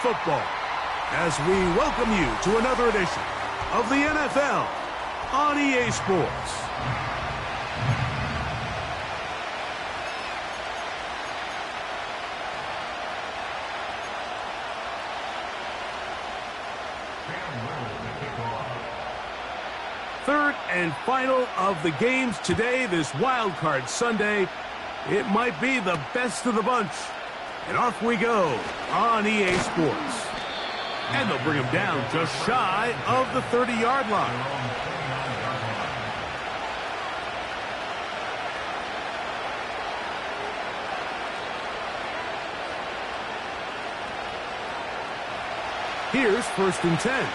Football, as we welcome you to another edition of the NFL on EA Sports. Third and final of the games today, this Wild Card Sunday. It might be the best of the bunch. And off we go on EA Sports. And they'll bring him down just shy of the 30-yard line. Here's 1st and 10.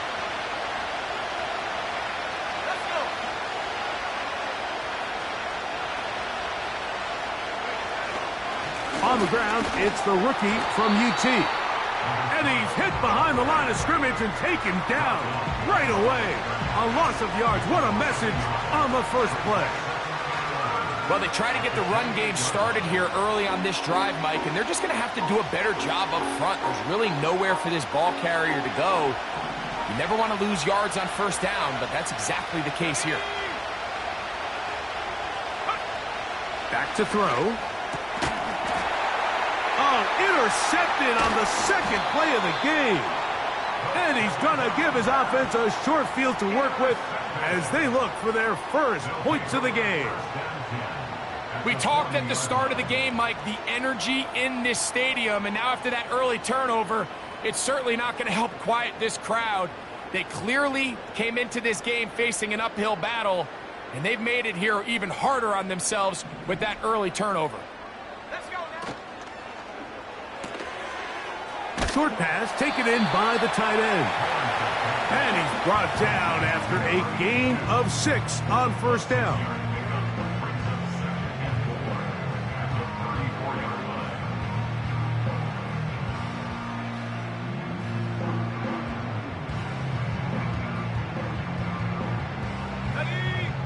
On the ground, it's the rookie from UT. And he's hit behind the line of scrimmage and taken down right away. A loss of yards. What a message on the first play. Well, they try to get the run game started here early on this drive, Mike, and they're just going to have to do a better job up front. There's really nowhere for this ball carrier to go. You never want to lose yards on 1st down, but that's exactly the case here. Back to throw. Oh, intercepted on the 2nd play of the game. And he's going to give his offense a short field to work with as they look for their first points of the game. We talked at the start of the game, Mike, the energy in this stadium, and now after that early turnover, it's certainly not going to help quiet this crowd. They clearly came into this game facing an uphill battle, and they've made it here even harder on themselves with that early turnover. Short pass taken in by the tight end. And he's brought down after a gain of 6 on 1st down.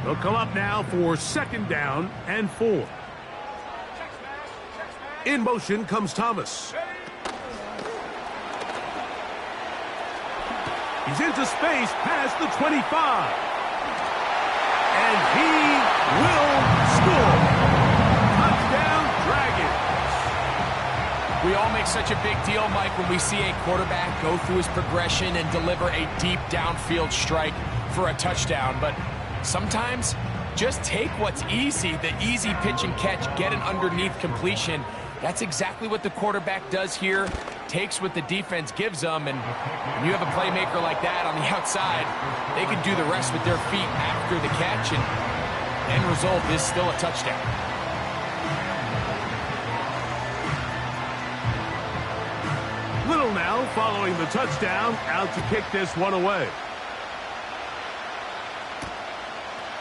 They'll come up now for 2nd down and 4. In motion comes Thomas. He's into space past the 25. And he will score. Touchdown, Dragons. We all make such a big deal, Mike, when we see a quarterback go through his progression and deliver a deep downfield strike for a touchdown. But sometimes just take what's easy, the easy pitch and catch, get an underneath completion. That's exactly what the quarterback does here. Takes what the defense gives them, and when you have a playmaker like that on the outside, they can do the rest with their feet after the catch, and end result is still a touchdown. Little now following the touchdown, out to kick this one away.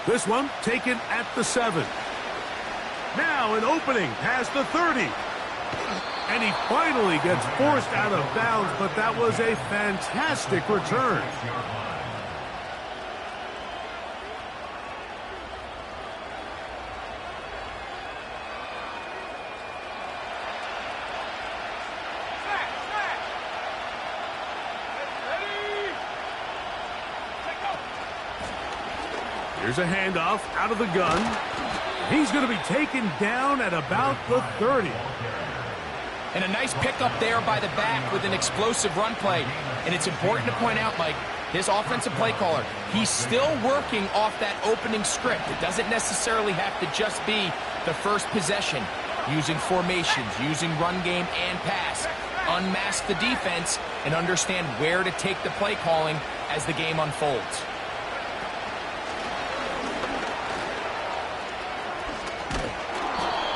This one taken at the 7. Now an opening past the 30. And he finally gets forced out of bounds, but that was a fantastic return. Here's a handoff out of the gun. He's going to be taken down at about the 30. And a nice pickup there by the back with an explosive run play. And it's important to point out, Mike, this offensive play caller, he's still working off that opening script. It doesn't necessarily have to just be the first possession. Using formations, using run game and pass. Unmask the defense and understand where to take the play calling as the game unfolds.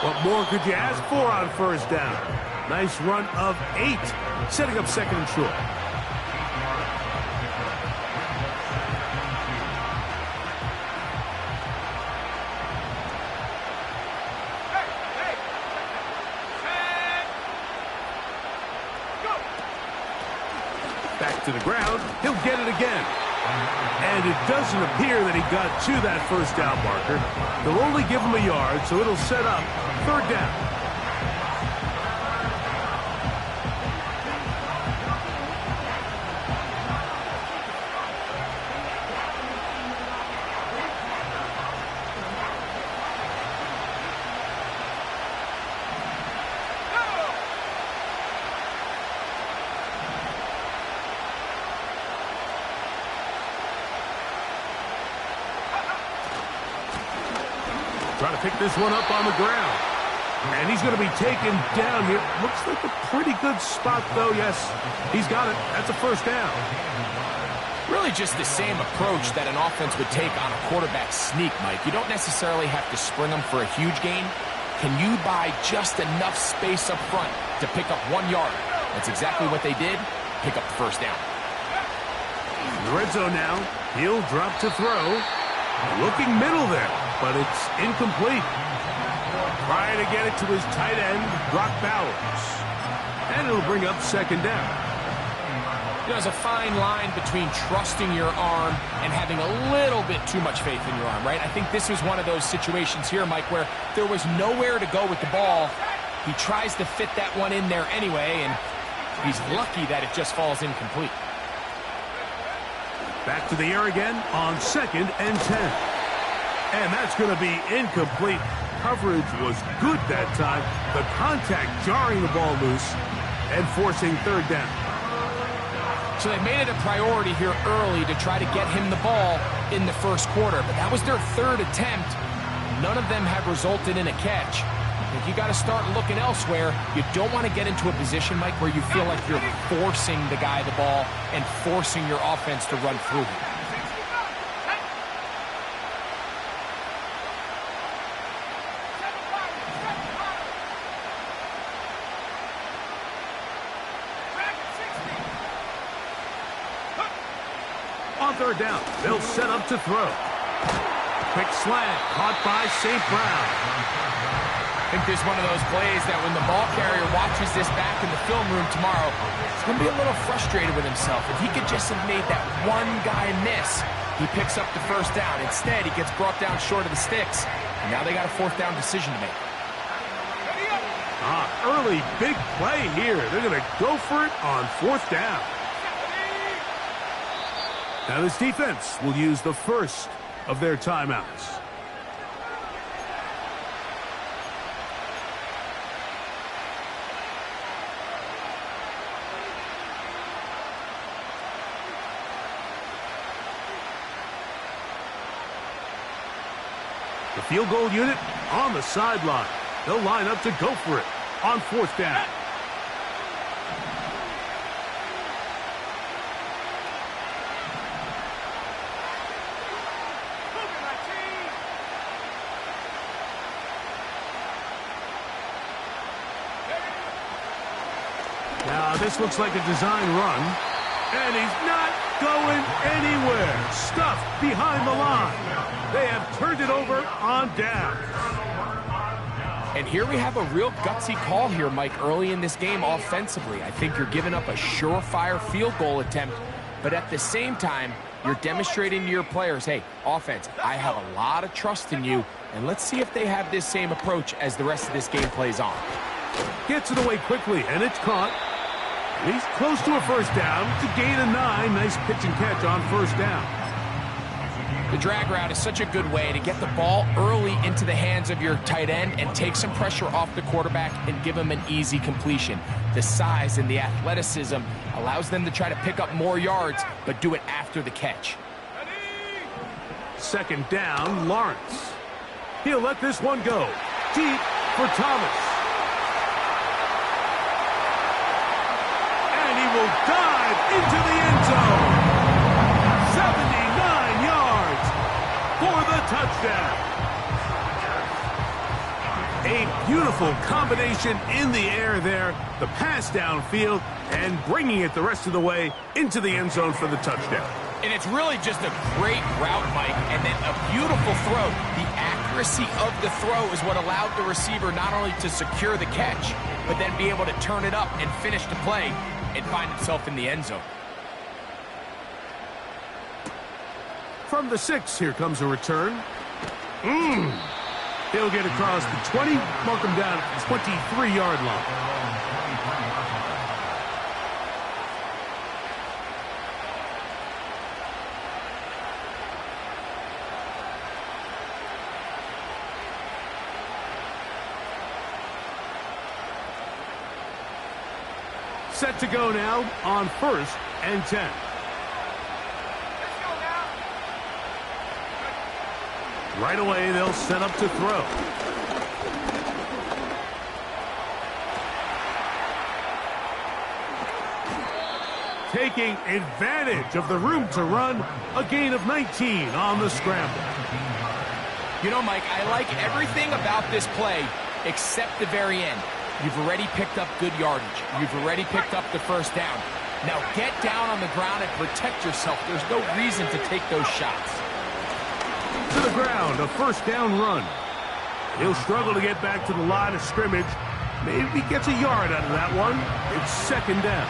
What more could you ask for on 1st down? Nice run of 8, setting up 2nd and short. Back to the ground. He'll get it again. And it doesn't appear that he got to that 1st down marker. They'll only give him a yard, so it'll set up 3rd down. Trying to pick this one up on the ground. And he's going to be taken down here. Looks like a pretty good spot, though. Yes, he's got it. That's a first down. Really just the same approach that an offense would take on a quarterback sneak, Mike. You don't necessarily have to spring them for a huge gain. Can you buy just enough space up front to pick up 1 yard? That's exactly what they did. Pick up the first down. In the red zone now. He'll drop to throw. Looking middle there, but it's incomplete. Trying to get it to his tight end, Brock Bowers. And it'll bring up second down. There's a fine line between trusting your arm and having a little bit too much faith in your arm, right? I think this was one of those situations here, Mike, where there was nowhere to go with the ball. He tries to fit that one in there anyway, and he's lucky that it just falls incomplete. Back to the air again on 2nd and 10. And that's going to be incomplete. Coverage was good that time. The contact jarring the ball loose and forcing third down. So they made it a priority here early to try to get him the ball in the first quarter. But that was their third attempt. None of them have resulted in a catch. I think you got to start looking elsewhere. You don't want to get into a position, Mike, where you feel like you're forcing the guy the ball and forcing your offense to run through him. On third down, they'll set up to throw. Quick slant, caught by St. Brown. I think this is one of those plays that when the ball carrier watches this back in the film room tomorrow, he's going to be a little frustrated with himself. If he could just have made that one guy miss, he picks up the first down. Instead, he gets brought down short of the sticks, and now they got a fourth down decision to make. Early big play here. They're going to go for it on fourth down. Now this defense will use the first of their timeouts. The field goal unit on the sideline. They'll line up to go for it on fourth down. Now this looks like a design run, and he's not going anywhere. Stuffed behind the line. They have turned it over on down. And here we have a real gutsy call here, Mike, early in this game offensively. I think you're giving up a surefire field goal attempt, but at the same time, you're demonstrating to your players, hey, offense, I have a lot of trust in you, and let's see if they have this same approach as the rest of this game plays on. Gets it away quickly, and it's caught. And he's close to a first down. It's a gain of 9. Nice pitch and catch on first down. The drag route is such a good way to get the ball early into the hands of your tight end and take some pressure off the quarterback and give him an easy completion. The size and the athleticism allows them to try to pick up more yards, but do it after the catch. Second down, Lawrence. He'll let this one go. Deep for Thomas. And he will dive into the end zone. 79 yards for the touchdown. A beautiful combination in the air there. The pass downfield and bringing it the rest of the way into the end zone for the touchdown. And it's really just a great route, Mike, and then a beautiful throw. The accuracy of the throw is what allowed the receiver not only to secure the catch, but then be able to turn it up and finish the play and find himself in the end zone. From the 6, here comes a return. He'll get across the 20, mark him down at the 23-yard line. Set to go now on 1st and 10. Right away, they'll set up to throw. Taking advantage of the room to run, a gain of 19 on the scramble. You know, Mike, I like everything about this play except the very end. You've already picked up good yardage. You've already picked up the first down. Now get down on the ground and protect yourself. There's no reason to take those shots. To the ground, a first down run. He'll struggle to get back to the line of scrimmage. Maybe gets a yard out of that one. It's second down.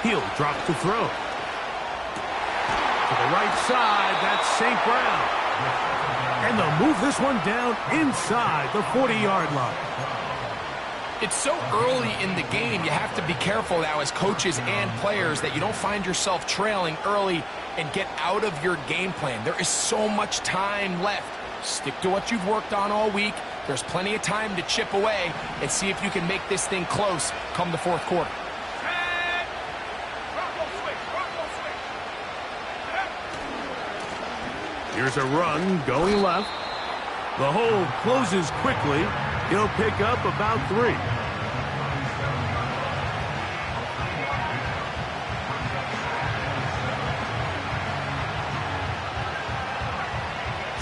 He'll drop to throw. To the right side, that's St. Brown. And they'll move this one down inside the 40-yard line. It's so early in the game, you have to be careful now as coaches and players that you don't find yourself trailing early and get out of your game plan. There is so much time left. Stick to what you've worked on all week. There's plenty of time to chip away and see if you can make this thing close come the fourth quarter. Here's a run going left. The hole closes quickly. He'll pick up about 3.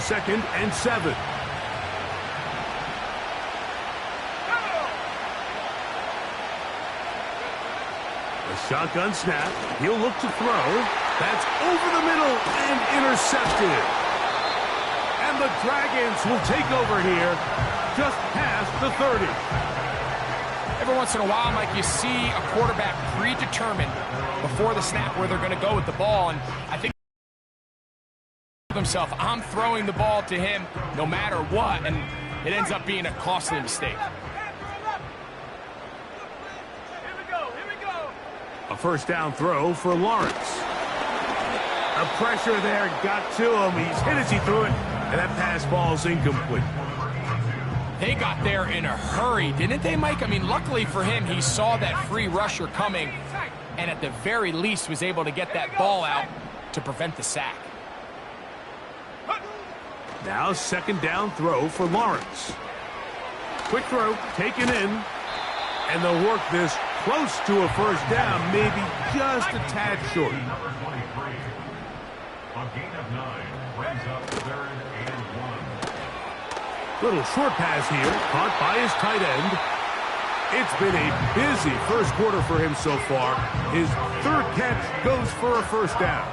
Second and 7. A shotgun snap. He'll look to throw. That's over the middle and intercepted. And the Dragons will take over here just past the 30. Every once in a while, Mike, you see a quarterback predetermined before the snap where they're going to go with the ball. And I think himself, I'm throwing the ball to him no matter what. And it ends up being a costly mistake. A first down throw for Lawrence. The pressure there got to him. He's hit as he threw it. And that pass ball's incomplete. They got there in a hurry, didn't they, Mike? I mean, luckily for him, he saw that free rusher coming and at the very least was able to get that ball out to prevent the sack. Now second down throw for Lawrence. Quick throw, taken in. And they'll work this close to a first down, maybe just a tad short. A gain of 9 brings up 3rd and 1. Little short pass here, caught by his tight end. It's been a busy first quarter for him so far. His third catch goes for a first down.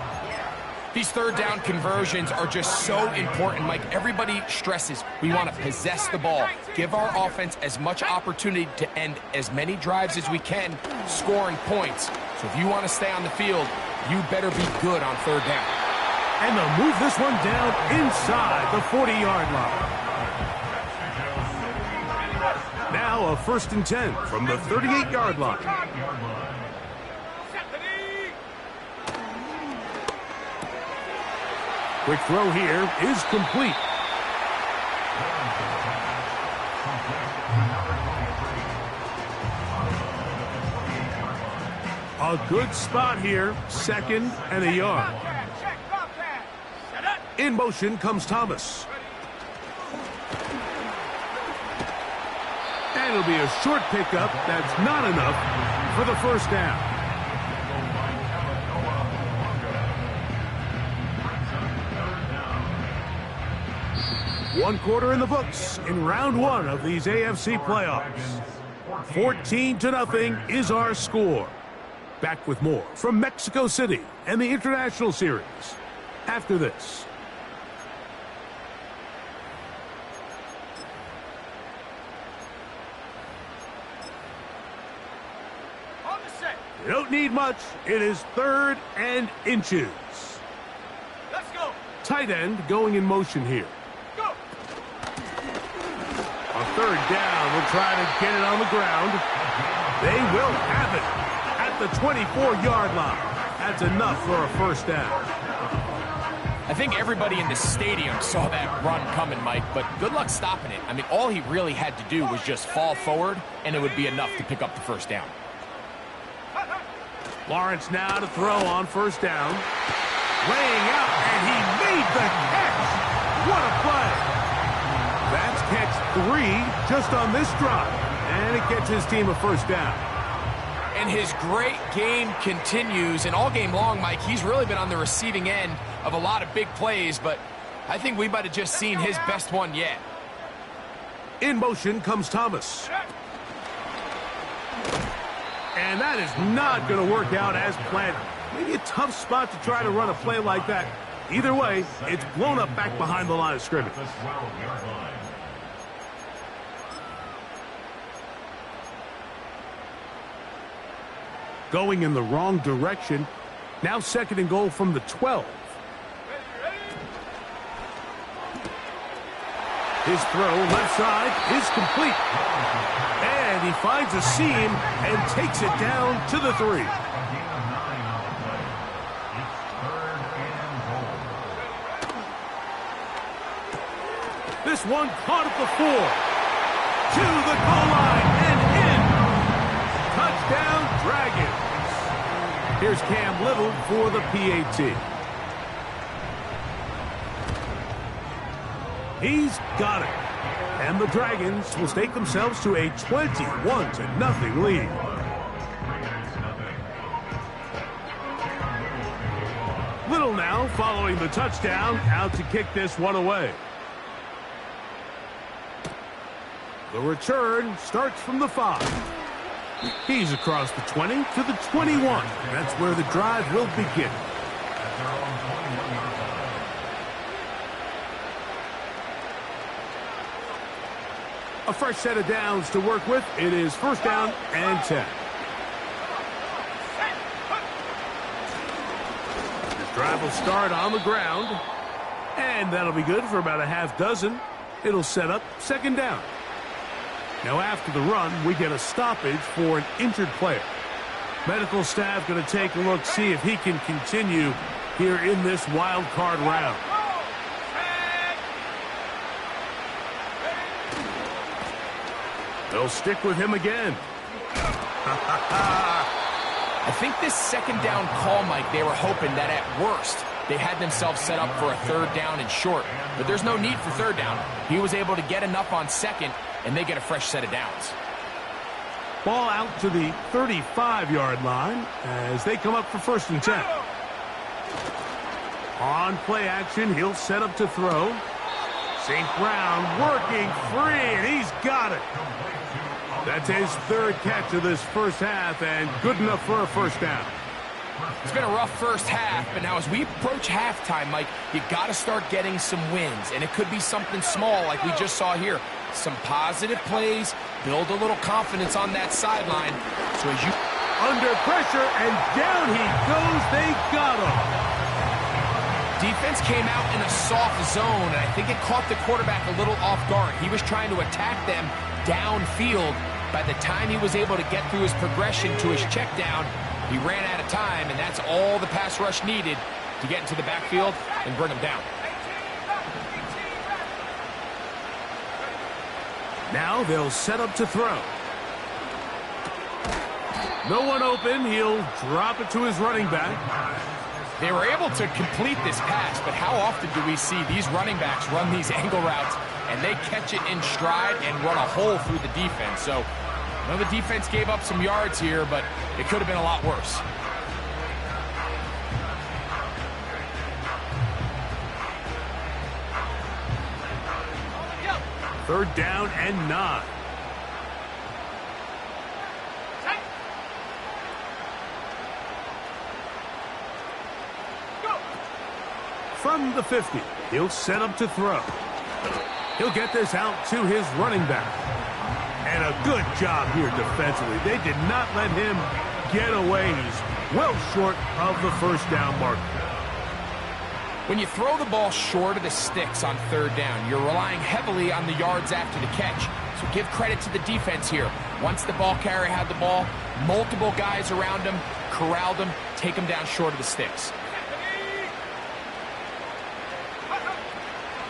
These third down conversions are just so important, Mike. Everybody stresses we want to possess the ball, give our offense as much opportunity to end as many drives as we can, scoring points. So if you want to stay on the field, you better be good on third down. And they'll move this one down inside the 40-yard line. Now a first and 10 from the 38-yard line. Quick throw here is complete. A good spot here, second and a yard. In motion comes Thomas. And it'll be a short pickup. That's not enough for the first down. One quarter in the books in round one of these AFC playoffs. 14-0 is our score. Back with more from Mexico City and the International Series after this. You don't need much. It is 3rd and inches. Let's go. Tight end going in motion here. Go. A third down. We'll try to get it on the ground. They will have it at the 24-yard line. That's enough for a first down. I think everybody in the stadium saw that run coming, Mike, but good luck stopping it. I mean, all he really had to do was just fall forward, and it would be enough to pick up the first down. Lawrence now to throw on first down. Laying out, and he made the catch. What a play. That's catch 3 just on this drive, and it gets his team a first down. And his great game continues, and all game long, Mike, he's really been on the receiving end of a lot of big plays, but I think we might have just seen his best one yet. In motion comes Thomas. And that is not going to work out as planned. Maybe a tough spot to try to run a play like that. Either way, it's blown up back behind the line of scrimmage. Going in the wrong direction. Now 2nd and goal from the 12. His throw left side is complete. And he finds a seam and takes it down to the 3. This one caught at the 4. To the goal line and in. Touchdown, Dragons. Here's Cam Little for the PAT. He's got it. And the Dragons will stake themselves to a 21-0 lead. Little now following the touchdown, out to kick this one away. The return starts from the 5. He's across the 20 to the 21. That's where the drive will begin. A fresh set of downs to work with. It is first down and 10. This drive will start on the ground. And that'll be good for about a half dozen. It'll set up 2nd down. Now after the run, we get a stoppage for an injured player. Medical staff going to take a look, see if he can continue here in this wild card round. They'll stick with him again. I think this 2nd down call, Mike, they were hoping that at worst they had themselves set up for a 3rd down and short. But there's no need for 3rd down. He was able to get enough on 2nd, and they get a fresh set of downs. Ball out to the 35-yard line as they come up for 1st and 10. On play action, he'll set up to throw. St. Brown working free, and he's got it. That's his 3rd catch of this first half, and good enough for a first down. It's been a rough first half, but now as we approach halftime, Mike, you got to start getting some wins, and it could be something small like we just saw here. Some positive plays, build a little confidence on that sideline. So as you under pressure, and down he goes. They got him. Defense came out in a soft zone, and I think it caught the quarterback a little off guard. He was trying to attack them downfield. By the time he was able to get through his progression to his check down, he ran out of time, and that's all the pass rush needed to get into the backfield and bring him down. Now they'll set up to throw. No one open. He'll drop it to his running back. They were able to complete this pass, but how often do we see these running backs run these angle routes and they catch it in stride and run a hole through the defense? So I know the defense gave up some yards here, but it could have been a lot worse. Third down and 9. From the 50, he'll set up to throw. He'll get this out to his running back. And a good job here defensively. They did not let him get away. He's well short of the first down mark. When you throw the ball short of the sticks on third down, you're relying heavily on the yards after the catch. So give credit to the defense here. Once the ball carrier had the ball, multiple guys around him, corralled him, take him down short of the sticks.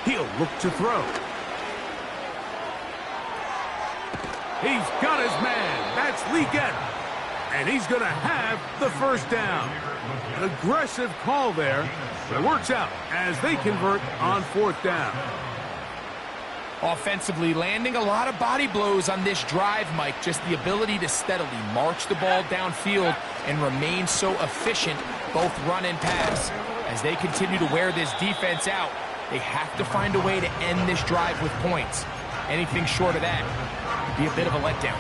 He'll look to throw. He's got his man. That's Leggett. And he's going to have the first down. An aggressive call there, but it works out as they convert on fourth down. Offensively, landing a lot of body blows on this drive, Mike. Just the ability to steadily march the ball downfield and remain so efficient, both run and pass. As they continue to wear this defense out, they have to find a way to end this drive with points. Anything short of that would be a bit of a letdown.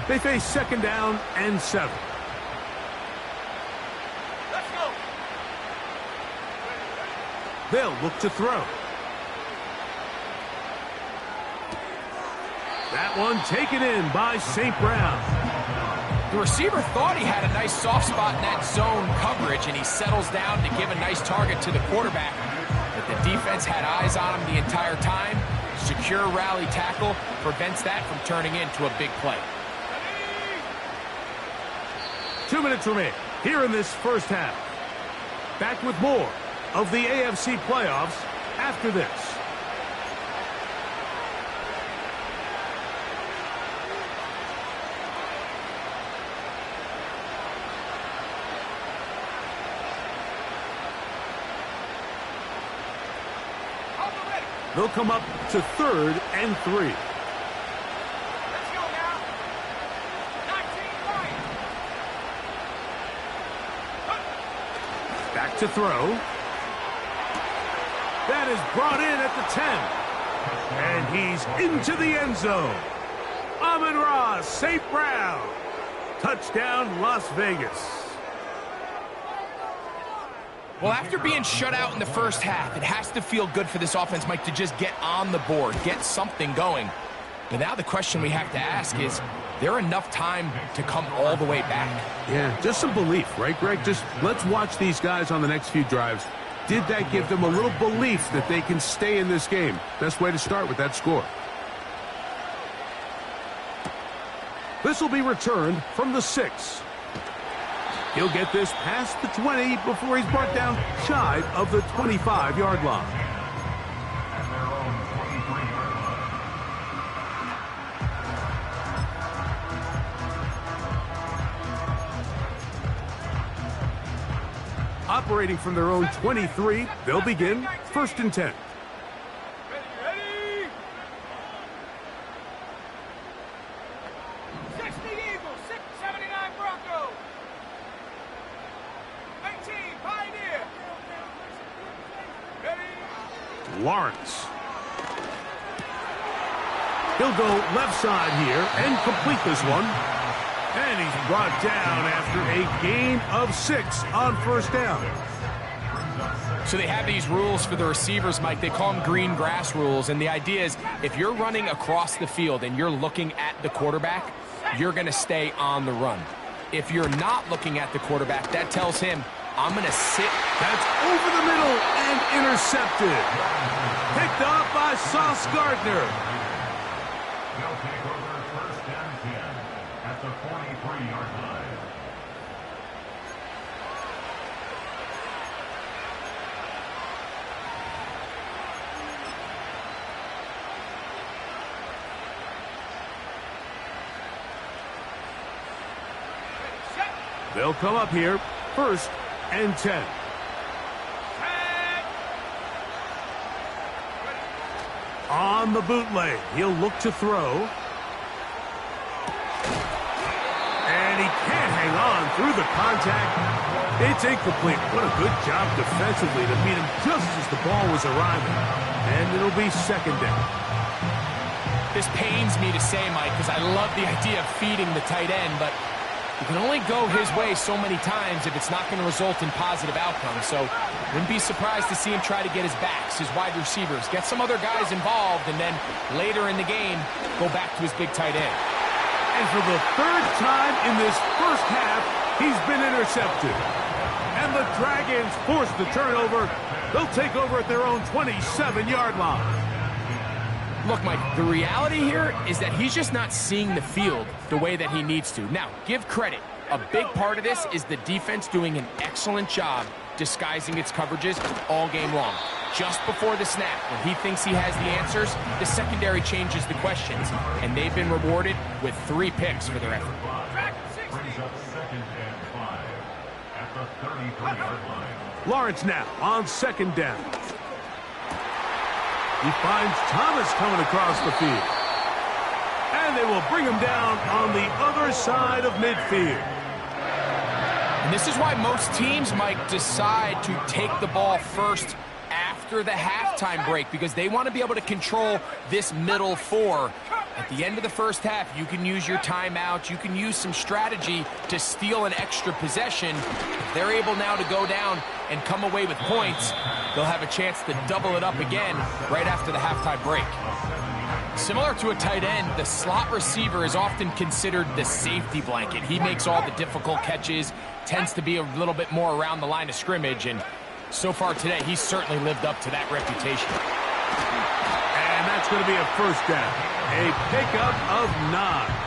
They face second down and 7. Let's go. They'll look to throw. That one taken in by St. Brown. The receiver thought he had a nice soft spot in that zone coverage, and he settles down to give a nice target to the quarterback. But the defense had eyes on him the entire time. Secure rally tackle prevents that from turning into a big play. 2 minutes remain here in this first half. Back with more of the AFC playoffs after this. They'll come up to 3rd and 3. Let's go now. 19 right. Back to throw. That is brought in at the 10. And he's into the end zone. Amon-Ra St. Brown. Touchdown, Las Vegas. Well, after being shut out in the first half, it has to feel good for this offense, Mike, to just get on the board, get something going. But now the question we have to ask is there enough time to come all the way back? Yeah, just some belief, right, Greg? Just let's watch these guys on the next few drives. Did that give them a little belief that they can stay in this game? Best way to start with that score. This will be returned from the 6. He'll get this past the 20 before he's brought down shy of the 25-yard line. At their own 23-yard line. Operating from their own 23, they'll begin 1st and 10. Ready. 60 Eagles, 79 Broncos. 19 Pioneer. Ready. Lawrence. He'll go left side here and complete this one. And he's brought down after a gain of 6 on 1st down. So they have these rules for the receivers, Mike. They call them green grass rules. And the idea is if you're running across the field and you're looking at the quarterback, you're going to stay on the run. If you're not looking at the quarterback, that tells him, I'm going to sit. That's over the middle and intercepted. Picked off by Sauce Gardner. They'll take over 1st and 10 at the 43-yard line. They'll come up here 1st and 10. On the bootleg, he'll look to throw. And he can't hang on through the contact. It's incomplete. What a good job defensively to meet him just as the ball was arriving. And it'll be 2nd down. This pains me to say, Mike, because I love the idea of feeding the tight end, but you can only go his way so many times if it's not going to result in positive outcomes. So wouldn't be surprised to see him try to get his backs, his wide receivers, get some other guys involved, and then later in the game, go back to his big tight end. And for the 3rd time in this first half, he's been intercepted. And the Dragons force the turnover. They'll take over at their own 27-yard line. Look, Mike, the reality here is that he's just not seeing the field the way that he needs to. Now, give credit. A big part of this is the defense doing an excellent job disguising its coverages all game long. Just before the snap, when he thinks he has the answers, the secondary changes the questions, and they've been rewarded with 3 picks for their effort. Brings up 2nd and 5 at the 33-yard line. Lawrence now on 2nd down. He finds Thomas coming across the field. And they will bring him down on the other side of midfield. And this is why most teams, Mike, decide to take the ball first after the halftime break, because they want to be able to control this middle 4. At the end of the first half, you can use your timeout, you can use some strategy to steal an extra possession. If they're able now to go down and come away with points, they'll have a chance to double it up again right after the halftime break. Similar to a tight end, the slot receiver is often considered the safety blanket. He makes all the difficult catches, tends to be a little bit more around the line of scrimmage, and so far today, he's certainly lived up to that reputation. And that's going to be a first down. A pickup of 9.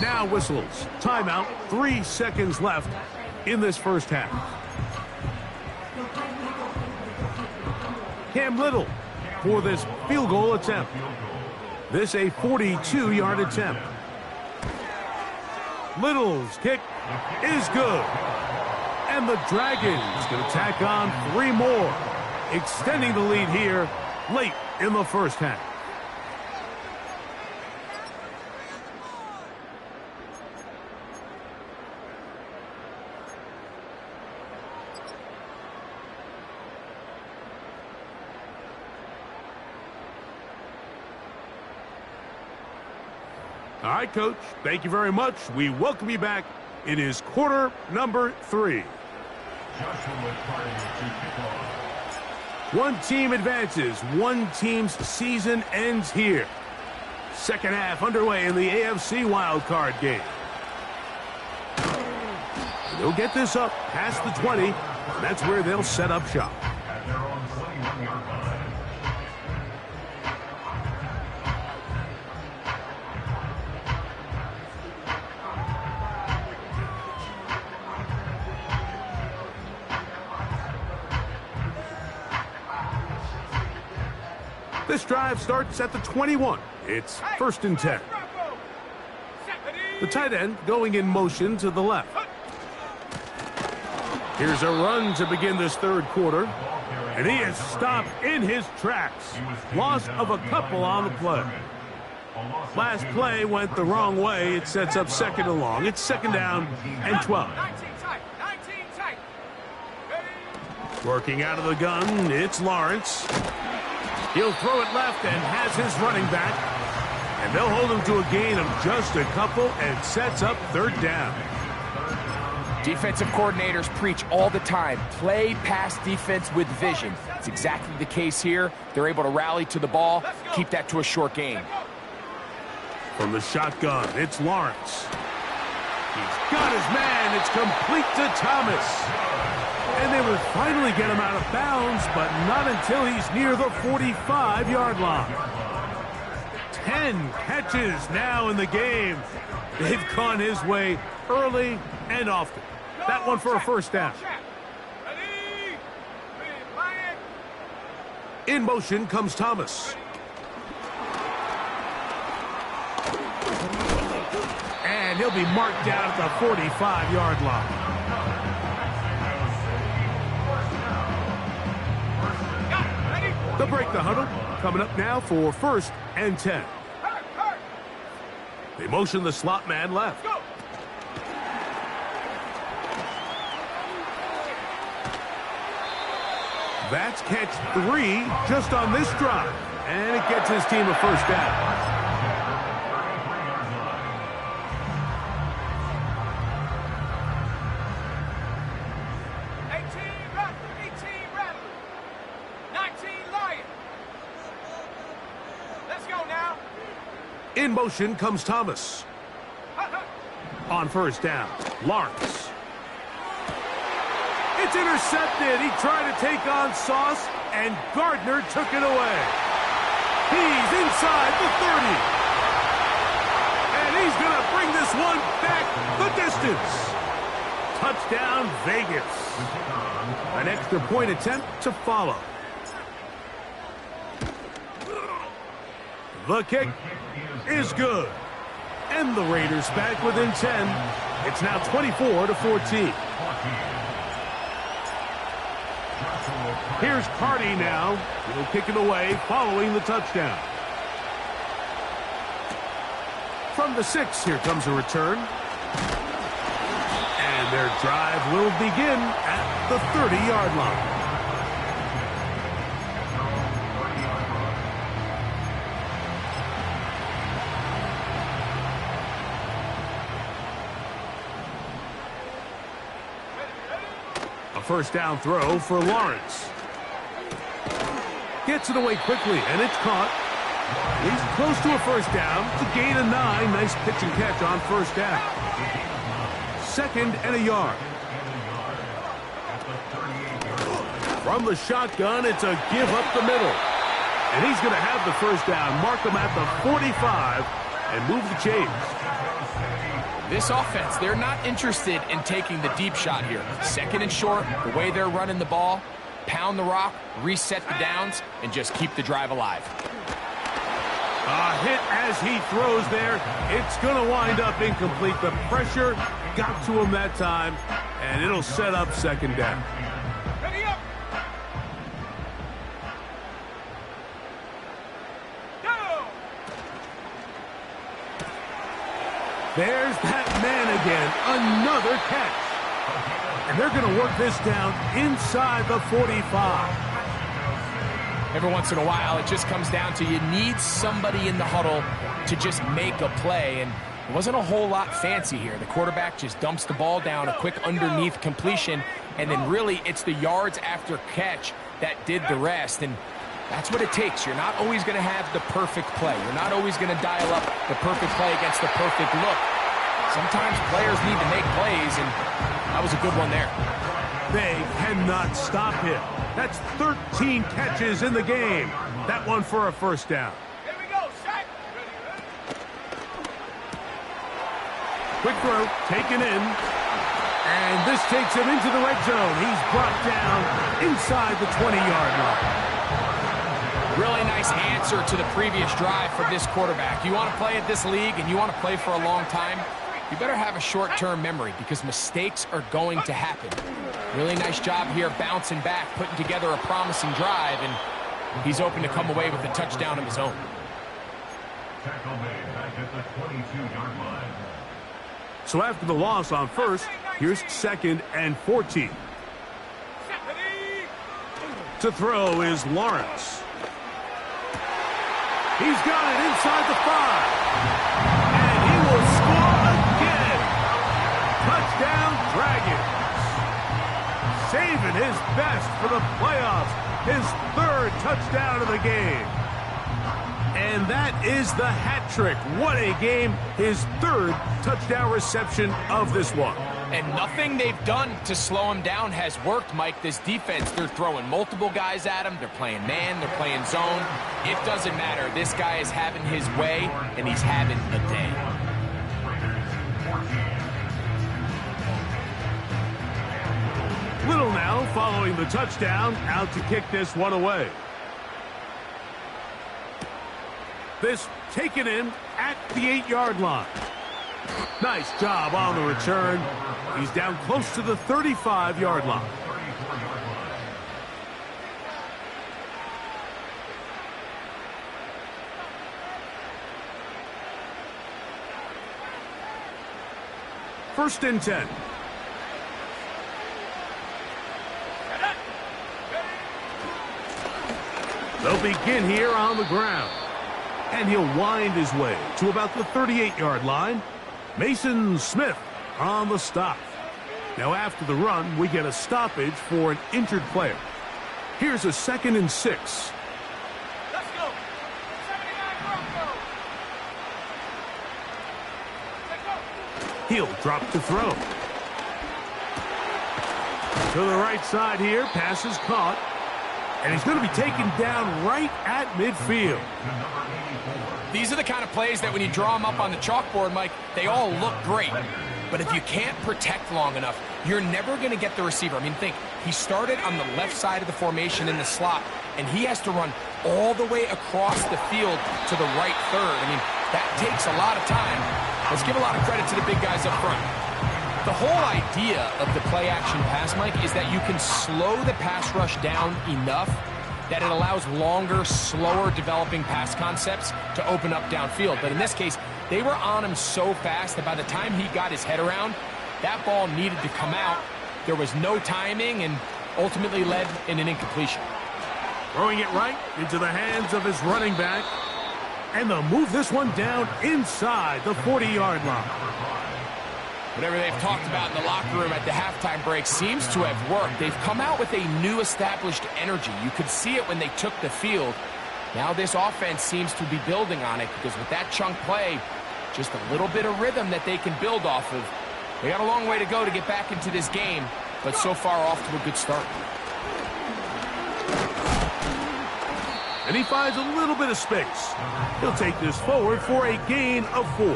Now whistles. Timeout. 3 seconds left in this first half. Cam Little for this field goal attempt. This a 42-yard attempt. Little's kick is good. And the Dragons going to tack on 3 more, extending the lead here late in the first half. All right, Coach, thank you very much. We welcome you back. It is quarter number 3. One team advances. One team's season ends here. Second half underway in the AFC wildcard game. They'll get this up past the 20. That's where they'll set up shop. At their own 21-yard line. This drive starts at the 21. It's 1st and 10. The tight end going in motion to the left. Here's a run to begin this third quarter. And he is stopped in his tracks. Loss of a couple on the play. Last play went the wrong way. It sets up 2nd and long. It's 2nd down and 12. Working out of the gun, it's Lawrence. He'll throw it left and has his running back. And they'll hold him to a gain of just a couple and sets up 3rd down. Defensive coordinators preach all the time, play pass defense with vision. It's exactly the case here. They're able to rally to the ball, keep that to a short gain. From the shotgun, it's Lawrence. He's got his man. It's complete to Thomas. And they will finally get him out of bounds, but not until he's near the 45-yard line. 10 catches now in the game. They've gone his way early and often. That one for a first down. In motion comes Thomas. And he'll be marked down at the 45-yard line. They'll break the huddle. Coming up now for 1st and 10. They motion the slot man left. That's catch 3 just on this drive. And it gets his team a first down. In motion comes Thomas. On first down, Lawrence. It's intercepted. He tried to take on Sauce, and Gardner took it away. He's inside the 30. And he's going to bring this one back the distance. Touchdown, Vegas. An extra point attempt to follow. The kick is good. And the Raiders back within 10. It's now 24-14. Here's Carty now. He'll kick it away following the touchdown. From the 6, here comes a return. And their drive will begin at the 30-yard line. A first down throw for Lawrence. Gets it away quickly, and it's caught. He's close to a first down. It's a gain of 9. Nice pitch and catch on first down. 2nd and a yard. From the shotgun, it's a give up the middle. And he's going to have the first down. Mark him at the 45 and move the chains. This offense, they're not interested in taking the deep shot here. 2nd and short, the way they're running the ball, pound the rock, reset the downs, and just keep the drive alive. A hit as he throws there. It's going to wind up incomplete. The pressure got to him that time, and it'll set up 2nd down. Ready up. Go. There's that man again. Another catch. And they're going to work this down inside the 45. Every once in a while, it just comes down to you need somebody in the huddle to just make a play, and it wasn't a whole lot fancy here. The quarterback just dumps the ball down, a quick underneath completion, and then really it's the yards after catch that did the rest, and that's what it takes. You're not always going to have the perfect play. You're not always going to dial up the perfect play against the perfect look. Sometimes players need to make plays, and that was a good one there. They cannot stop him. That's 13 catches in the game. That one for a first down. Here we go, sack. Quick throw, taken in. And this takes him into the red zone. He's brought down inside the 20-yard line. Really nice answer to the previous drive for this quarterback. You want to play at this league and you want to play for a long time, you better have a short-term memory because mistakes are going to happen. Really nice job here bouncing back, putting together a promising drive, and he's open to come away with a touchdown of his own. Tackle made back at the 22-yard line. So after the loss on first, here's 2nd and 14. To throw is Lawrence. He's got it inside the 5. And he will score again. Touchdown, Dragons. Saving his best for the playoffs. His 3rd touchdown of the game. And that is the hat trick. What a game. His 3rd touchdown reception of this one. And nothing they've done to slow him down has worked, Mike. This defense, they're throwing multiple guys at him. They're playing man, they're playing zone. It doesn't matter. This guy is having his way, and he's having a day. Little now following the touchdown, out to kick this one away. This taken in at the 8-yard line. Nice job on the return. He's down close to the 35-yard line. First and 10. They'll begin here on the ground. And he'll wind his way to about the 38-yard line. Mason Smith on the stop. Now after the run, we get a stoppage for an injured player. Here's a 2nd and 6. Let's go. 79 Broncos. He'll drop to throw. To the right side here, pass is caught. And he's going to be taken down right at midfield. These are the kind of plays that when you draw them up on the chalkboard, Mike, they all look great. But if you can't protect long enough, you're never going to get the receiver. I mean, think, he started on the left side of the formation in the slot, and he has to run all the way across the field to the right third. I mean, that takes a lot of time. Let's give a lot of credit to the big guys up front. The whole idea of the play-action pass, Mike, is that you can slow the pass rush down enough that it allows longer, slower developing pass concepts to open up downfield. But in this case, they were on him so fast that by the time he got his head around, that ball needed to come out. There was no timing and ultimately led in an incompletion. Throwing it right into the hands of his running back. And they'll move this one down inside the 40-yard line. Whatever they've talked about in the locker room at the halftime break seems to have worked. They've come out with a new established energy. You could see it when they took the field. Now this offense seems to be building on it because with that chunk play, just a little bit of rhythm that they can build off of. They got a long way to go to get back into this game, but so far off to a good start. And he finds a little bit of space. He'll take this forward for a gain of 4.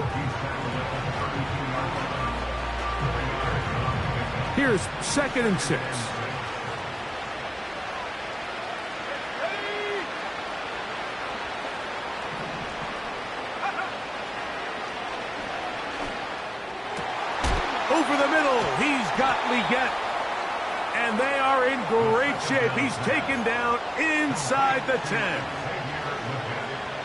Here's 2nd and 6. Over the middle, he's got Leggett. And they are in great shape. He's taken down inside the 10.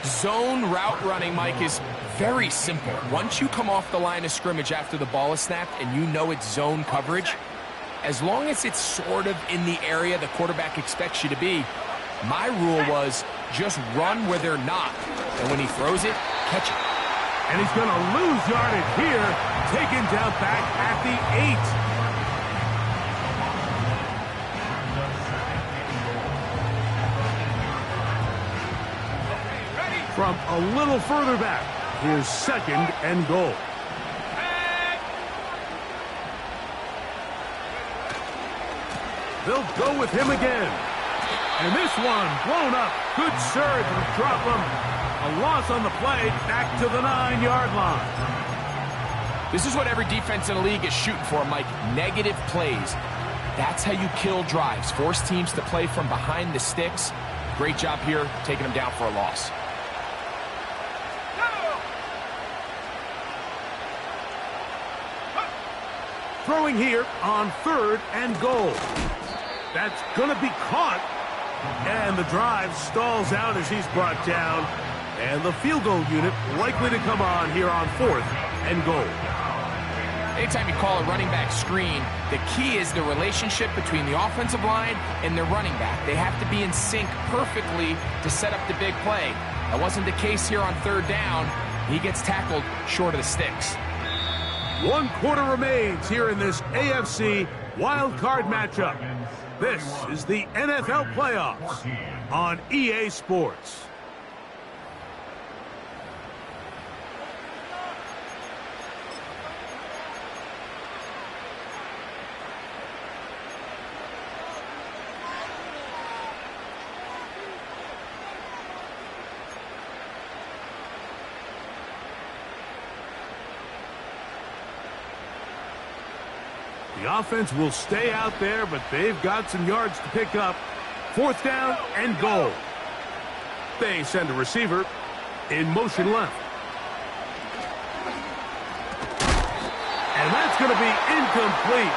Zone route running, Mike, is very simple. Once you come off the line of scrimmage after the ball is snapped and you know it's zone coverage, as long as it's sort of in the area the quarterback expects you to be, my rule was just run where they're not. And when he throws it, catch it. And he's going to lose yardage here, taken down back at the 8. From a little further back, here's 2nd and goal. They'll go with him again. And this one blown up. Good surge will drop him. A loss on the play, back to the 9-yard line. This is what every defense in the league is shooting for, Mike. Negative plays. That's how you kill drives. Force teams to play from behind the sticks. Great job here, taking them down for a loss. Throwing here on 3rd and goal. That's going to be caught. And the drive stalls out as he's brought down. And the field goal unit likely to come on here on 4th and goal. Anytime you call a running back screen, the key is the relationship between the offensive line and the running back. They have to be in sync perfectly to set up the big play. That wasn't the case here on 3rd down. He gets tackled short of the sticks. 1 quarter remains here in this AFC wild card matchup. This is the NFL playoffs on EA Sports. The offense will stay out there, but they've got some yards to pick up. 4th down and goal. They send a receiver in motion left. And that's going to be incomplete.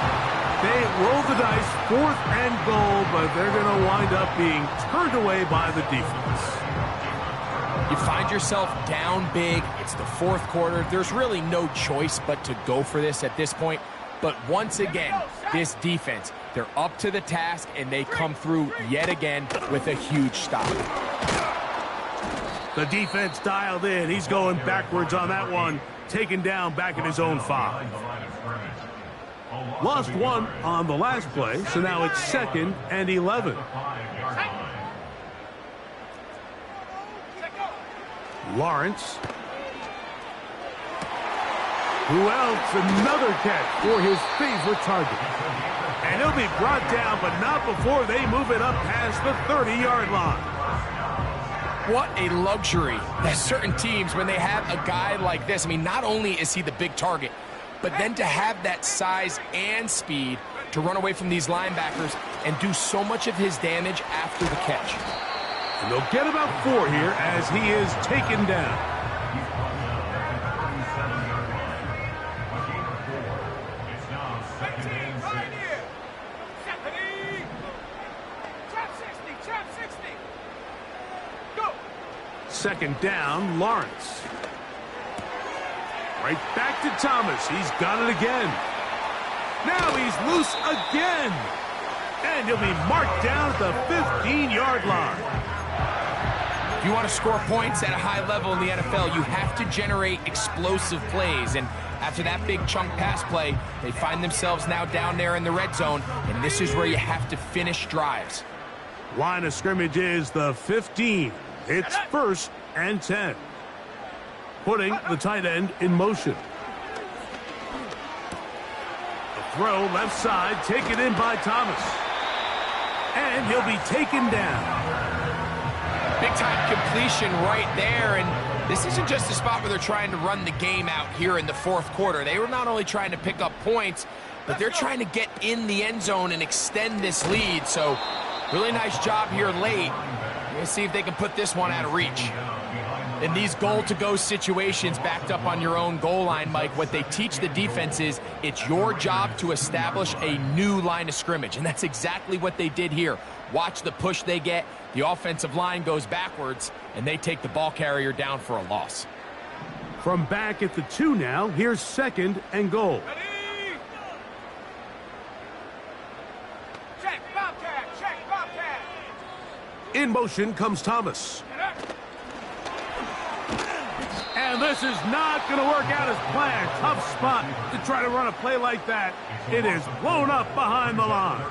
They roll the dice, 4th and goal, but they're going to wind up being turned away by the defense. You find yourself down big. It's the 4th quarter. There's really no choice but to go for this at this point. But once again, this defense, they're up to the task, and they come through yet again with a huge stop. The defense dialed in. He's going backwards on that one. Taken down back at his own 5. Lost 1 on the last play, so now it's 2nd and 11. Who else? Another catch for his favorite target. And he'll be brought down, but not before they move it up past the 30-yard line. What a luxury that certain teams, when they have a guy like this, I mean, not only is he the big target, but then to have that size and speed to run away from these linebackers and do so much of his damage after the catch. And they'll get about 4 here as he is taken down. Second down, Lawrence. Right back to Thomas. He's got it again. Now he's loose again. And he'll be marked down at the 15-yard line. If you want to score points at a high level in the NFL, you have to generate explosive plays. And after that big chunk pass play, they find themselves now down there in the red zone. And this is where you have to finish drives. Line of scrimmage is the 15. It's 1st and 10. Putting the tight end in motion. A throw left side, taken in by Thomas. And he'll be taken down. Big time completion right there. And this isn't just a spot where they're trying to run the game out here in the 4th quarter. They were not only trying to pick up points, but they're trying to get in the end zone and extend this lead. So really nice job here late. We'll see if they can put this one out of reach. In these goal-to-go situations backed up on your own goal line, Mike, what they teach the defense is it's your job to establish a new line of scrimmage, and that's exactly what they did here. Watch the push they get. The offensive line goes backwards, and they take the ball carrier down for a loss. From back at the 2 now, here's 2nd and goal. Check, Bobcat, check, Bobcat. In motion comes Thomas. And this is not going to work out as planned. Tough spot to try to run a play like that. It is blown up behind the line.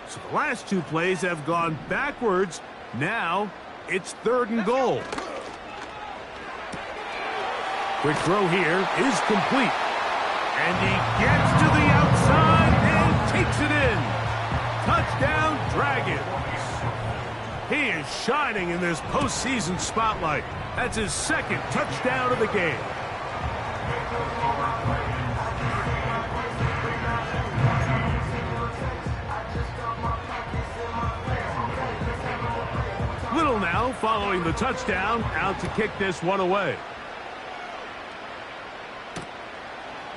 So the last 2 plays have gone backwards. Now it's 3rd and goal. Quick throw here is complete. And he gets to the outside and takes it in. Touchdown, Dragons. He is shining in this postseason spotlight. That's his 2nd touchdown of the game. Little now following the touchdown, out to kick this one away.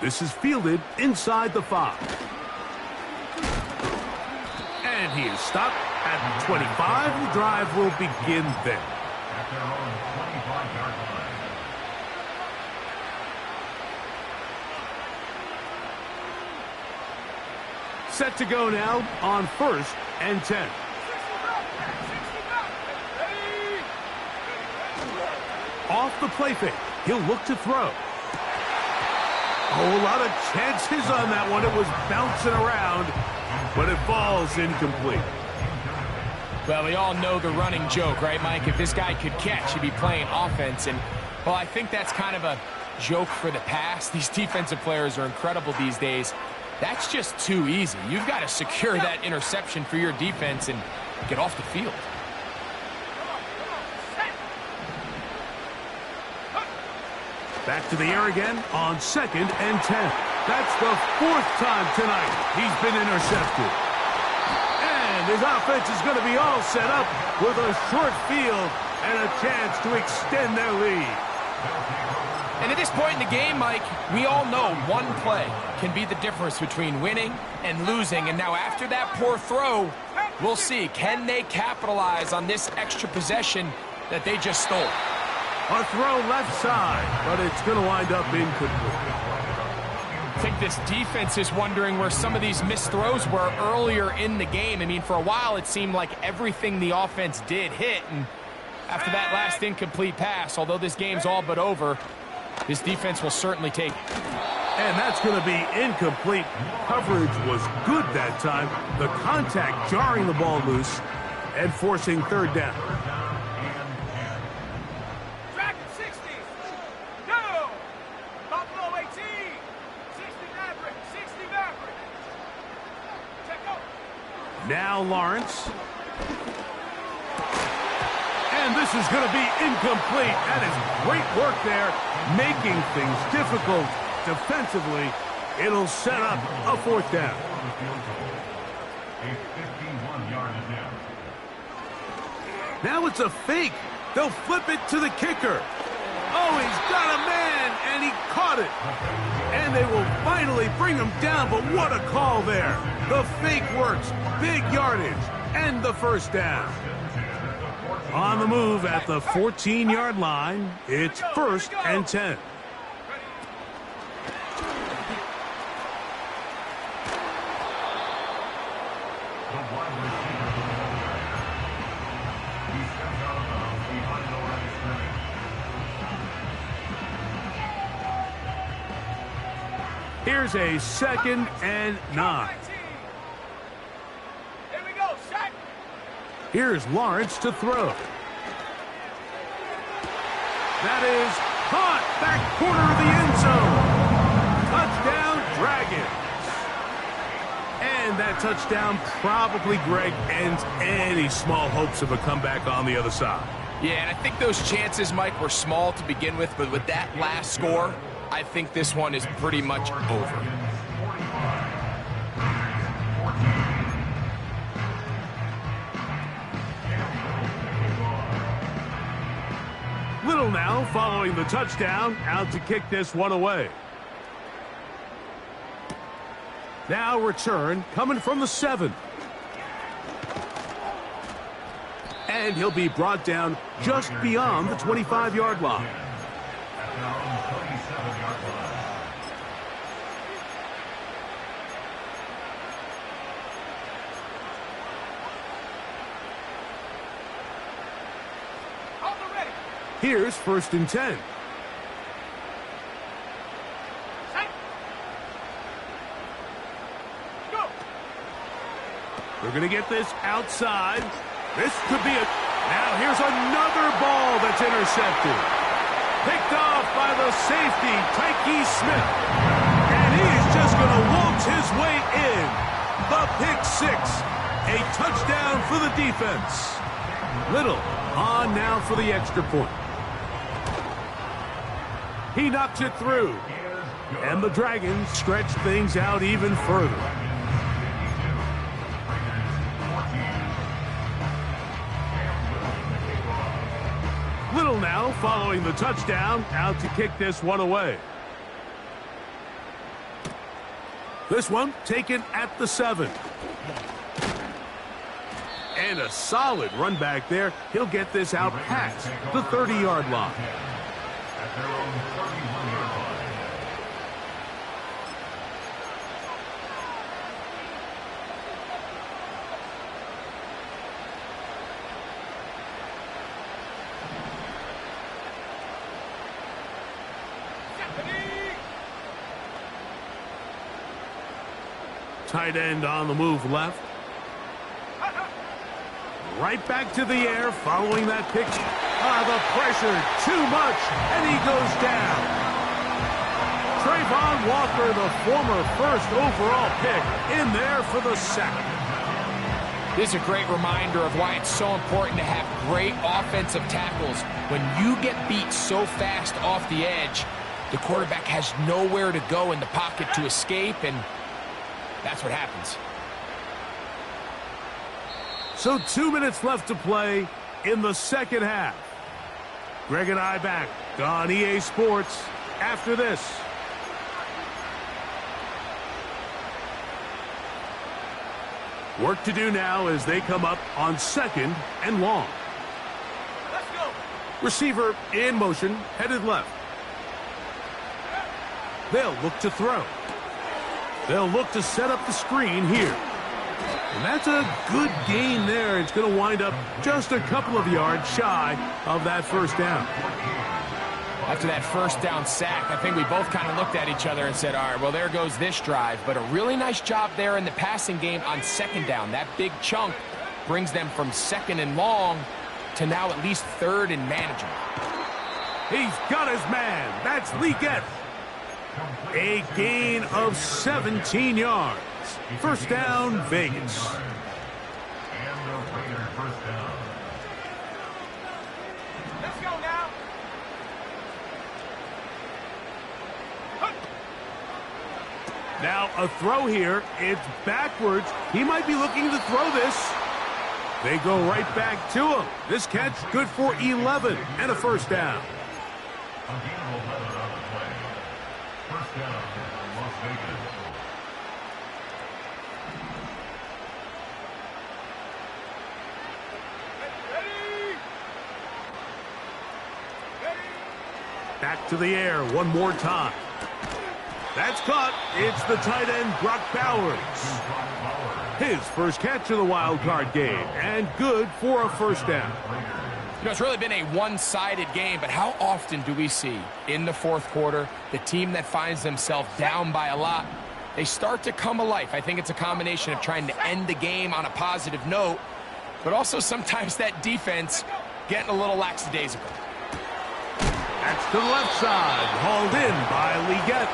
This is fielded inside the 5. And he is stopped at the 25. The drive will begin then. At their own 25-yard line. Set to go now on 1st and 10. Off the play fake. He'll look to throw. A whole lot of chances on that one. It was bouncing around, but it falls incomplete. Well, we all know the running joke, right, Mike? If this guy could catch, he'd be playing offense. And, well, I think that's kind of a joke for the past. These defensive players are incredible these days. That's just too easy. You've got to secure that interception for your defense and get off the field. Back to the air again on 2nd and 10. That's the 4th time tonight he's been intercepted. And his offense is going to be all set up with a short field and a chance to extend their lead. And at this point in the game, Mike, we all know one play can be the difference between winning and losing. And now after that poor throw, we'll see. Can they capitalize on this extra possession that they just stole? A throw left side, but it's going to wind up incomplete. I think this defense is wondering where some of these missed throws were earlier in the game. I mean, for a while, it seemed like everything the offense did hit. And after that last incomplete pass, although this game's all but over, this defense will certainly take it. And that's going to be incomplete. Coverage was good that time. The contact jarring the ball loose and forcing third down. Dragon 60. Go. Buffalo 18. 60 Maverick. 60 Maverick. Check out. Now Lawrence. And this is going to be incomplete. That is great work there, making things difficult defensively. It'll set up a fourth down. A 51-yard attempt. Now it's a fake. They'll flip it to the kicker. Oh, he's got a man, and he caught it. And they will finally bring him down, but what a call there. The fake works, big yardage, and the first down. On the move at the 14-yard line, it's 1st and 10. Here's a 2nd and 9. Here we go. Set. Here's Lawrence to throw. That is caught, back corner of the end zone. Touchdown, Dragons. And that touchdown probably, Greg, ends any small hopes of a comeback on the other side. Yeah, and I think those chances, Mike, were small to begin with, but with that last score, I think this one is pretty much over. Little now following the touchdown, out to kick this one away. Now return coming from the 7. And he'll be brought down just beyond the 25-yard line. Here's 1st and 10. Go. They're going to get this outside. This could be a... Now here's another ball that's intercepted. Picked off by the safety, Tyke Smith. And he's just going to waltz his way in. The pick 6. A touchdown for the defense. Little on now for the extra point. He knocks it through. And the Dragons stretch things out even further. Little now following the touchdown, out to kick this one away. This one taken at the 7. And a solid run back there. He'll get this out past the 30-yard line. At their own 31-yard line. Tight end on the move left. Right back to the air following that pick. The pressure, too much, and he goes down. Trayvon Walker, the former 1st overall pick, in there for the sack. This is a great reminder of why it's so important to have great offensive tackles. When you get beat so fast off the edge, the quarterback has nowhere to go in the pocket to escape, and that's what happens. So 2 minutes left to play in the second half. Greg and I back on EA Sports after this. Work to do now as they come up on 2nd and long. Let's go. Receiver in motion, headed left. They'll look to throw. They'll look to set up the screen here. And that's a good gain there. It's going to wind up just a couple of yards shy of that first down. After that first down sack, I think we both kind of looked at each other and said, all right, well, there goes this drive. But a really nice job there in the passing game on second down. That big chunk brings them from second and long to now at least third and manageable. He's got his man. That's Leggett. A gain of 17 yards. First down, Vegas. And the Raiders first down. Let's go now. Now a throw here. It's backwards. He might be looking to throw this. They go right back to him. This catch good for 11 and a first down. A gain of 11 on the play. First down, Las Vegas. Ready. Back to the air one more time. That's caught. It's the tight end, Brock Bowers. His first catch of the wild card game, and good for a first down. You know, it's really been a one-sided game, but how often do we see in the fourth quarter the team that finds themselves down by a lot, they start to come alive? I think it's a combination of trying to end the game on a positive note, but also sometimes that defense getting a little lackadaisical. That's to the left side, hauled in by Leggett.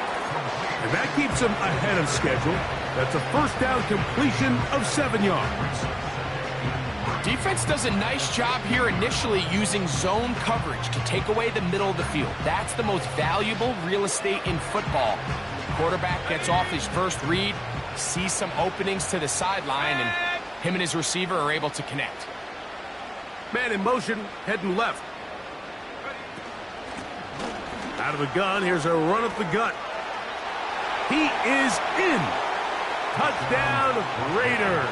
And that keeps him ahead of schedule. That's a first down completion of 7 yards. Defense does a nice job here initially using zone coverage to take away the middle of the field. That's the most valuable real estate in football. Quarterback gets off his first read, sees some openings to the sideline, and him and his receiver are able to connect. Man in motion, heading left. Out of the gun, here's a run up the gut. He is in. Touchdown, Raiders.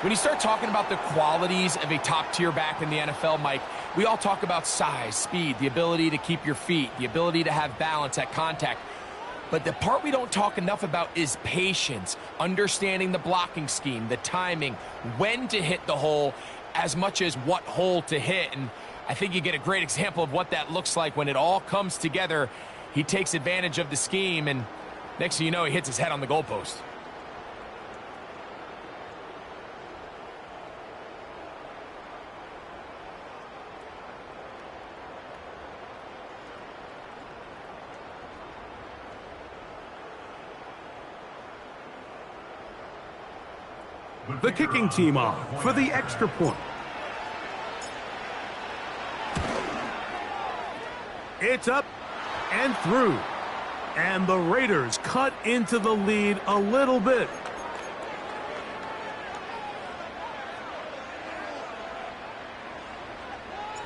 When you start talking about the qualities of a top-tier back in the NFL, Mike, we all talk about size, speed, the ability to keep your feet, the ability to have balance at contact. But the part we don't talk enough about is patience, understanding the blocking scheme, the timing, when to hit the hole, as much as what hole to hit. And I think you get a great example of what that looks like when it all comes together. He takes advantage of the scheme, and next thing you know, he hits his head on the goalpost. The kicking team off for the extra point. It's up and through. And the Raiders cut into the lead a little bit.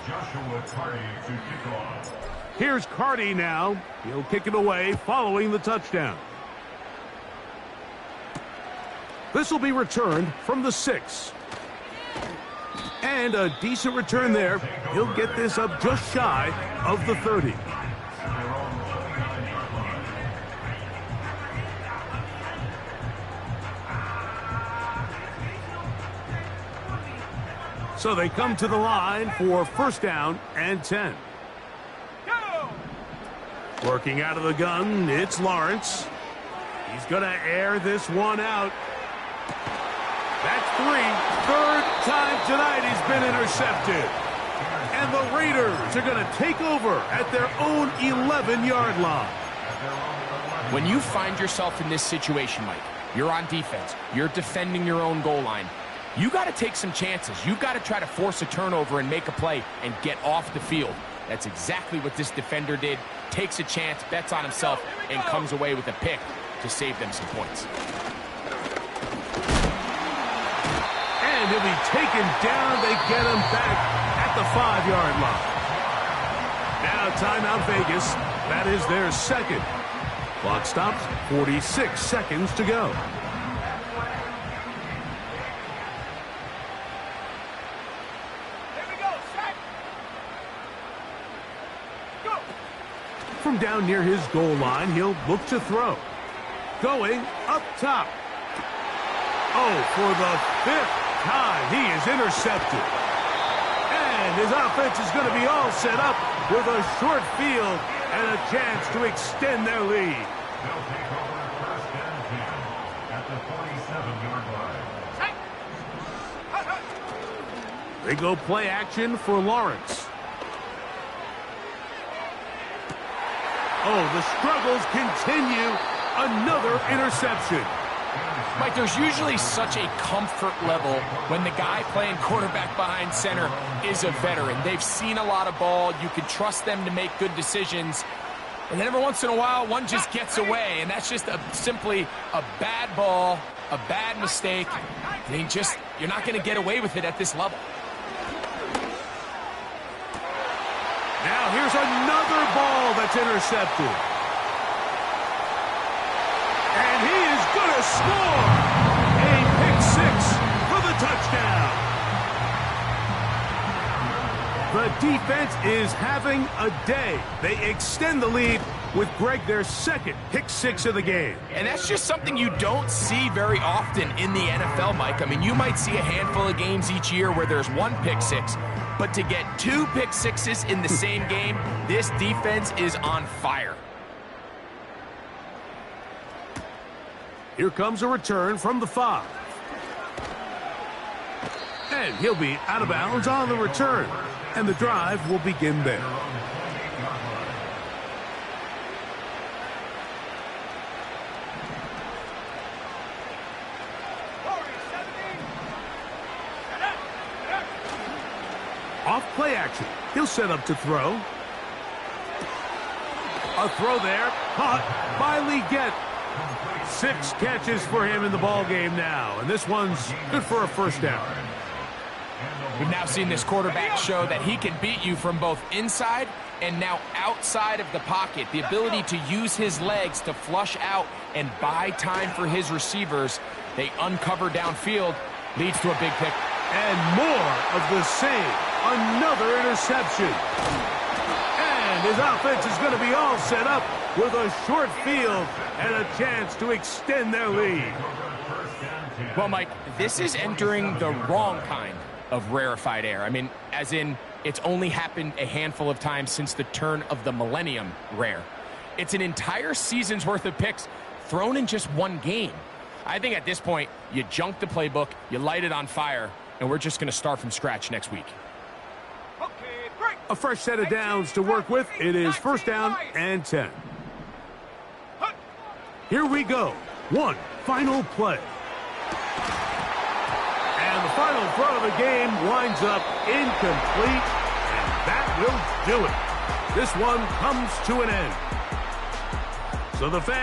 Joshua Carty to kick off. Here's Carty now. He'll kick it away following the touchdown. This will be returned from the 6. And a decent return there. He'll get this up just shy of the 30. So they come to the line for first down and 10. Go! Working out of the gun, it's Lawrence. He's going to air this one out. That's 3. Third time tonight he's been intercepted. And the Raiders are going to take over at their own 11-yard line. When you find yourself in this situation, Mike, you're on defense, you're defending your own goal line, you got to take some chances. You've got to try to force a turnover and make a play and get off the field. That's exactly what this defender did. Takes a chance, bets on himself, and comes away with a pick to save them some points. And he'll be taken down. They get him back at the 5-yard line. Now timeout Vegas. That is their second. Clock stops. 46 seconds to go. Here we go, set. Go! From down near his goal line, he'll look to throw. Going up top. Oh, for the 5th time, he is intercepted. And And his offense is going to be all set up with a short field and a chance to extend their lead. They'll take over first and 10 at the 47-yard line. They go play action for Lawrence. Oh, the struggles continue. Another interception. Mike, there's usually such a comfort level when the guy playing quarterback behind center is a veteran. They've seen a lot of ball. You can trust them to make good decisions. And then every once in a while, one just gets away, and that's just simply a bad ball, a bad mistake. I mean, you're not going to get away with it at this level. Now here's another ball that's intercepted. And he is going to score. A pick-6 for the touchdown. The defense is having a day. They extend the lead with Greg their second pick-6 of the game. And that's just something you don't see very often in the NFL, Mike. I mean, you might see a handful of games each year where there's one pick-6. But to get 2 pick-6s in the same game, this defense is on fire. Here comes a return from the 5. And he'll be out of bounds on the return. And the drive will begin there. Off play action. He'll set up to throw. A throw there. Caught by Leggett. 6 catches for him in the ball game now. And this one's good for a first down. We've now seen this quarterback show that he can beat you from both inside and now outside of the pocket. The ability to use his legs to flush out and buy time for his receivers. They uncover downfield, leads to a big pick. And more of the same. Another interception. And his offense is going to be all set up with a short field and a chance to extend their lead. Well, Mike, this is entering the wrong kind of rarefied air. I mean, as in, it's only happened a handful of times since the turn of the millennium rare. It's an entire season's worth of picks thrown in just one game. I think at this point, you junk the playbook, you light it on fire, and we're just going to start from scratch next week. A fresh set of downs to work with. It is first down and 10. Here we go. One final play. And the final throw of the game winds up incomplete. And that will do it. This one comes to an end. So the fans